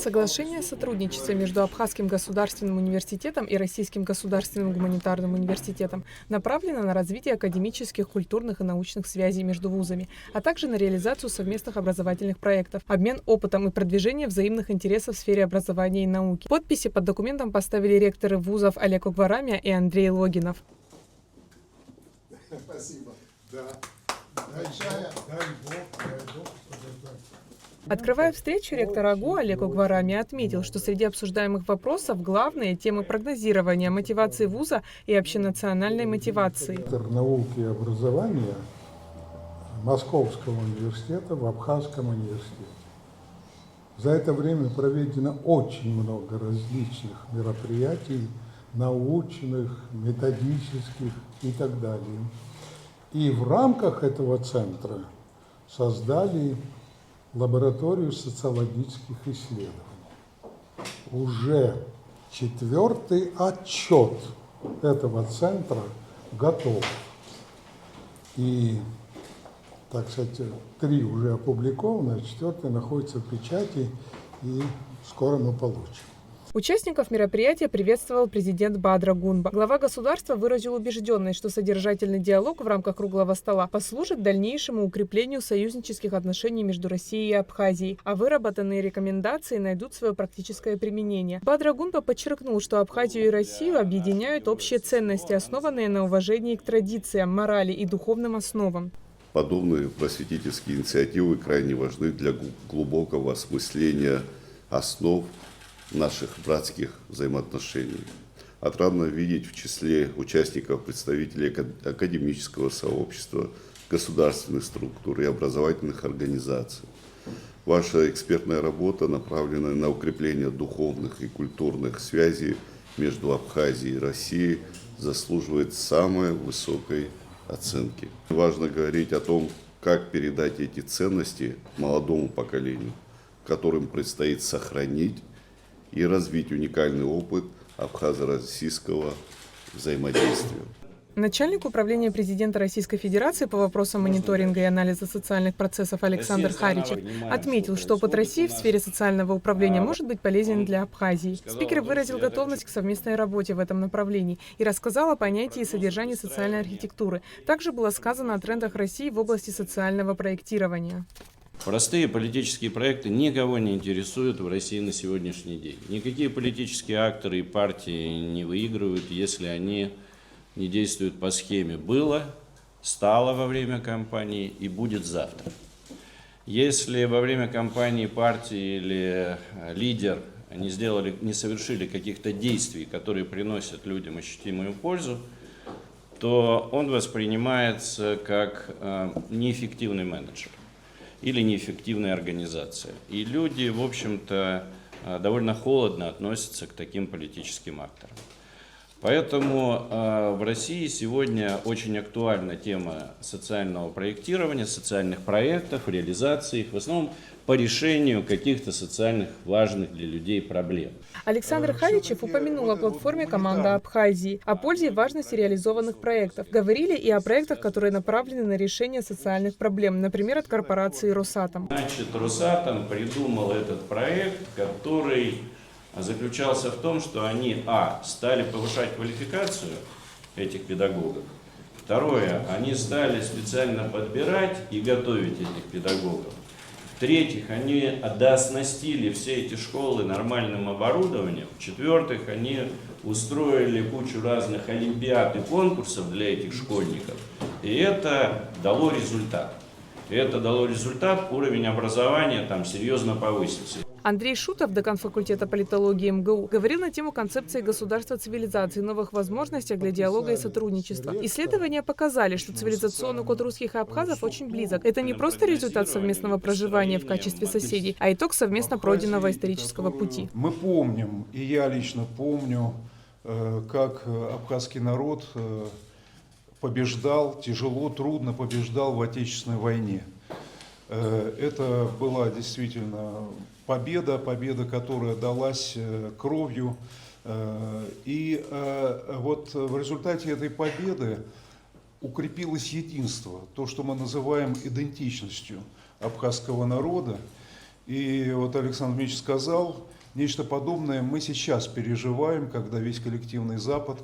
Соглашение о сотрудничестве между Абхазским государственным университетом и Российским государственным гуманитарным университетом направлено на развитие академических, культурных и научных связей между вузами, а также на реализацию совместных образовательных проектов, обмен опытом и продвижение взаимных интересов в сфере образования и науки. Подписи под документом поставили ректоры вузов Олег Угварамия и Андрей Логинов. Спасибо. Открывая встречу, ректор АГУ Олег Угварамия отметил, что среди обсуждаемых вопросов главные темы прогнозирования, мотивации вуза и общенациональной мотивации. Ректор науки и образования Московского университета в Абхазском университете. За это время проведено очень много различных мероприятий, научных, методических и так далее. И в рамках этого центра создали лабораторию социологических исследований. Уже 4-й отчет этого центра готов. И, так сказать, 3 уже опубликованы, а 4-й находится в печати, и скоро мы получим. Участников мероприятия приветствовал президент Бадра Гунба. Глава государства выразил убежденность, что содержательный диалог в рамках круглого стола послужит дальнейшему укреплению союзнических отношений между Россией и Абхазией, а выработанные рекомендации найдут свое практическое применение. Бадра Гунба подчеркнул, что Абхазию и Россию объединяют общие ценности, основанные на уважении к традициям, морали и духовным основам. Подобные просветительские инициативы крайне важны для глубокого осмысления основ наших братских взаимоотношений. Отрадно видеть в числе участников представителей академического сообщества, государственных структур и образовательных организаций. Ваша экспертная работа направлена на укрепление духовных и культурных связей между Абхазией и Россией, заслуживает самой высокой оценки. Важно говорить о том, как передать эти ценности молодому поколению, которым предстоит сохранить и развить уникальный опыт абхазо-российского взаимодействия. Начальник управления президента Российской Федерации по вопросам мониторинга и анализа социальных процессов Александр Харичев отметил, что опыт России в сфере социального управления может быть полезен для Абхазии. Спикер выразил готовность к совместной работе в этом направлении и рассказал о понятии и содержании социальной архитектуры. Также было сказано о трендах России в области социального проектирования. Простые политические проекты никого не интересуют в России на сегодняшний день. Никакие политические акторы и партии не выигрывают, если они не действуют по схеме «было», «стало» во время кампании и «будет завтра». Если во время кампании партии или лидер не совершили каких-то действий, которые приносят людям ощутимую пользу, то он воспринимается как неэффективный менеджер или неэффективная организация. И люди, в общем-то, довольно холодно относятся к таким политическим акторам. Поэтому в России сегодня очень актуальна тема социального проектирования, социальных проектов, реализации их, в основном по решению каких-то социальных важных для людей проблем. Александр Харичев упомянул о платформе «Команда Абхазии», о пользе и важности реализованных проектов. Говорили и о проектах, которые направлены на решение социальных проблем, например, от корпорации «Росатом». Значит, «Росатом» придумал этот проект, который заключался в том, что они, стали повышать квалификацию этих педагогов. Второе, они стали специально подбирать и готовить этих педагогов. В-третьих, они дооснастили все эти школы нормальным оборудованием. В-четвертых, они устроили кучу разных олимпиад и конкурсов для этих школьников. И это дало результат. Уровень образования там серьезно повысился. Андрей Шутов, декан факультета политологии МГУ, говорил на тему концепции государства цивилизации, новых возможностях для диалога и сотрудничества. Исследования показали, что цивилизационный код русских и абхазов очень близок. Это не просто результат совместного проживания в качестве соседей, а итог совместно пройденного исторического пути. Мы помним, и я лично помню, как абхазский народ побеждал, тяжело, трудно побеждал в Отечественной войне. Это была действительно победа, которая далась кровью. И вот в результате этой победы укрепилось единство, то, что мы называем идентичностью абхазского народа. И вот Александр Дмитриевич сказал, нечто подобное мы сейчас переживаем, когда весь коллективный Запад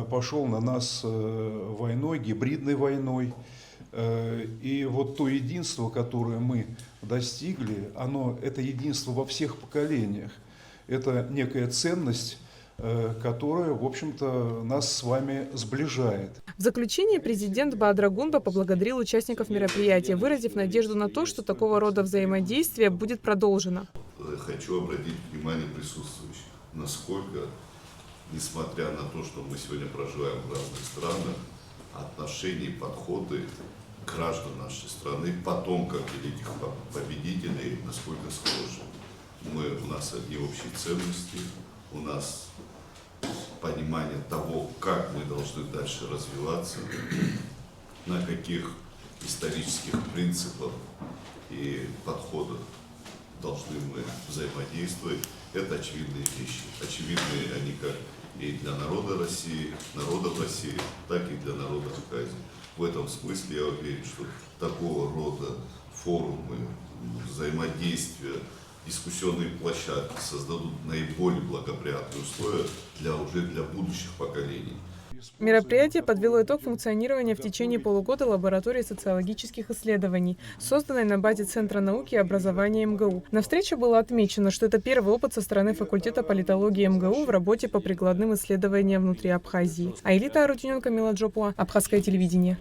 пошел на нас войной, гибридной войной. И вот то единство, которое мы достигли, это единство во всех поколениях. Это некая ценность, которая, в общем-то, нас с вами сближает. В заключение президент Бадра Гунба поблагодарил участников мероприятия, выразив надежду на то, что такого рода взаимодействие будет продолжено. Хочу обратить внимание присутствующих, насколько, несмотря на то, что мы сегодня проживаем в разных странах, отношения и подходы граждан нашей страны, потомков великих победителей, насколько схожи. У нас одни общие ценности, у нас понимание того, как мы должны дальше развиваться, на каких исторических принципах и подходах должны мы взаимодействовать. Это очевидные вещи. Очевидные они как и для народа России, народов России, так и для народа Абхазии. В этом смысле я уверен, что такого рода форумы, взаимодействия, дискуссионные площадки создадут наиболее благоприятные условия для будущих поколений. Мероприятие подвело итог функционирования в течение полугода лаборатории социологических исследований, созданной на базе Центра науки и образования МГУ. На встрече было отмечено, что это первый опыт со стороны факультета политологии МГУ в работе по прикладным исследованиям внутри Абхазии. Аэлита Арутюненко, Мила Джопуа, Абхазское телевидение.